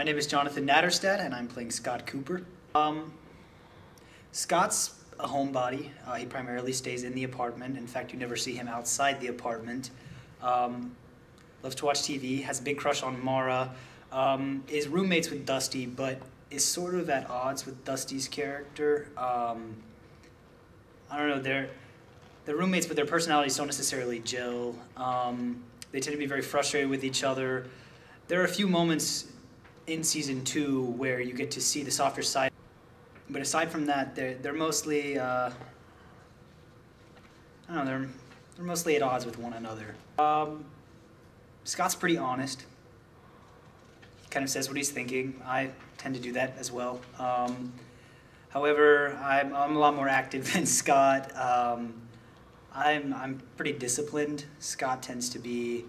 My name is Jonathan Natterstad, and I'm playing Scott Cooper. Scott's a homebody. He primarily stays in the apartment. In fact, you never see him outside the apartment. Loves to watch TV, has a big crush on Mara, is roommates with Dusty, but is sort of at odds with Dusty's character. I don't know, they're roommates, but their personalities don't necessarily gel. They tend to be very frustrated with each other. There are a few moments in season 2 where you get to see the softer side, but aside from that, they're mostly I don't know, they're mostly at odds with one another. Scott's pretty honest. He kind of says what he's thinking. I tend to do that as well. However, I'm a lot more active than Scott. I'm pretty disciplined. Scott tends to be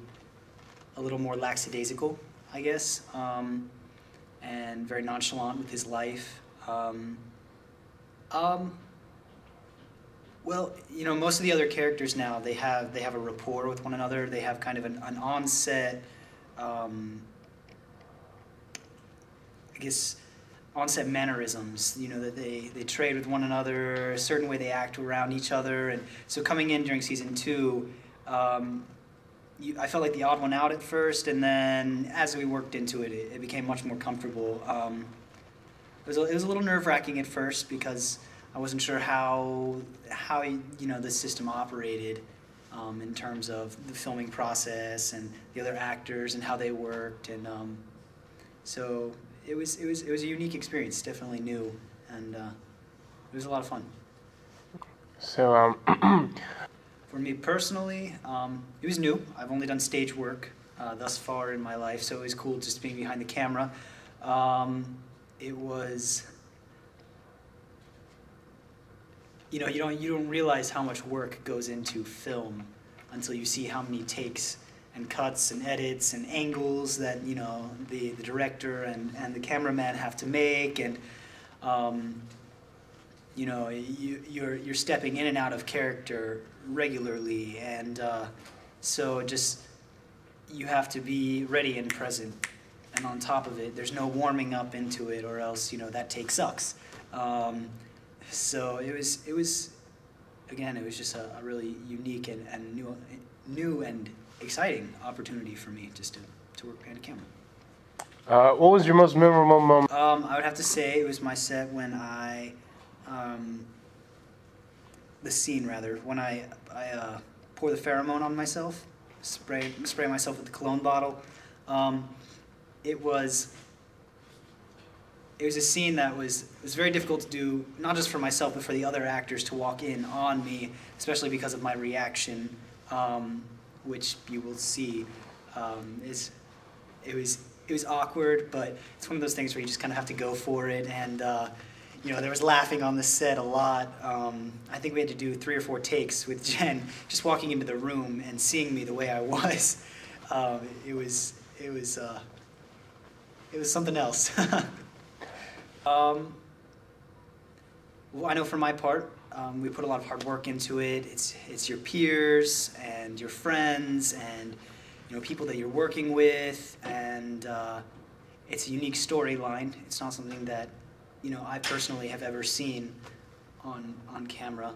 a little more lackadaisical, I guess, and very nonchalant with his life. Well, you know, most of the other characters now, they have a rapport with one another. They have kind of an onset, I guess, onset mannerisms, you know, that they trade with one another, a certain way they act around each other. And so coming in during season 2, I felt like the odd one out at first, and then as we worked into it, it became much more comfortable. It was a little nerve-wracking at first because I wasn't sure how you know, the system operated in terms of the filming process and the other actors and how they worked, and so it was a unique experience, definitely new, and it was a lot of fun. So for me personally, it was new. I've only done stage work thus far in my life, so it was cool just being behind the camera. It was, you know, you don't realize how much work goes into film until you see how many takes and cuts and edits and angles that, you know, the director and the cameraman have to make, and you know, you're stepping in and out of character regularly, and so just you have to be ready and present, and on top of it, there's no warming up into it, or else, you know, that take sucks. So it was again, it was just a really unique and new and exciting opportunity for me just to work behind a camera. what was your most memorable moment? I would have to say it was my set when the scene rather, when I pour the pheromone on myself, spray myself with the cologne bottle. It was a scene that was very difficult to do, not just for myself, but for the other actors to walk in on me, especially because of my reaction, which you will see. It was awkward, but it's one of those things where you just kind of have to go for it. And you know, there was laughing on the set a lot. I think we had to do 3 or 4 takes with Jen, just walking into the room and seeing me the way I was. It was something else. Well, I know for my part, we put a lot of hard work into it. It's your peers and your friends and, you know, people that you're working with, and it's a unique storyline. It's not something that, you know, I personally have ever seen on camera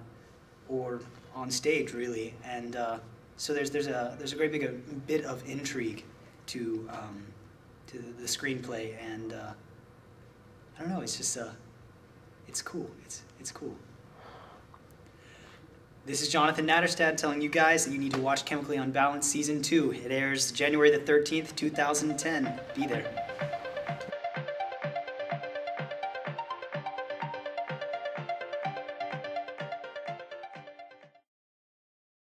or on stage, really. And so there's a great big bit of intrigue to the screenplay, and I don't know, it's just it's cool. It's cool. This is Jonathan Natterstad telling you guys that you need to watch Chemically Unbalanced Season 2. It airs January the 13th, 2010. Be there.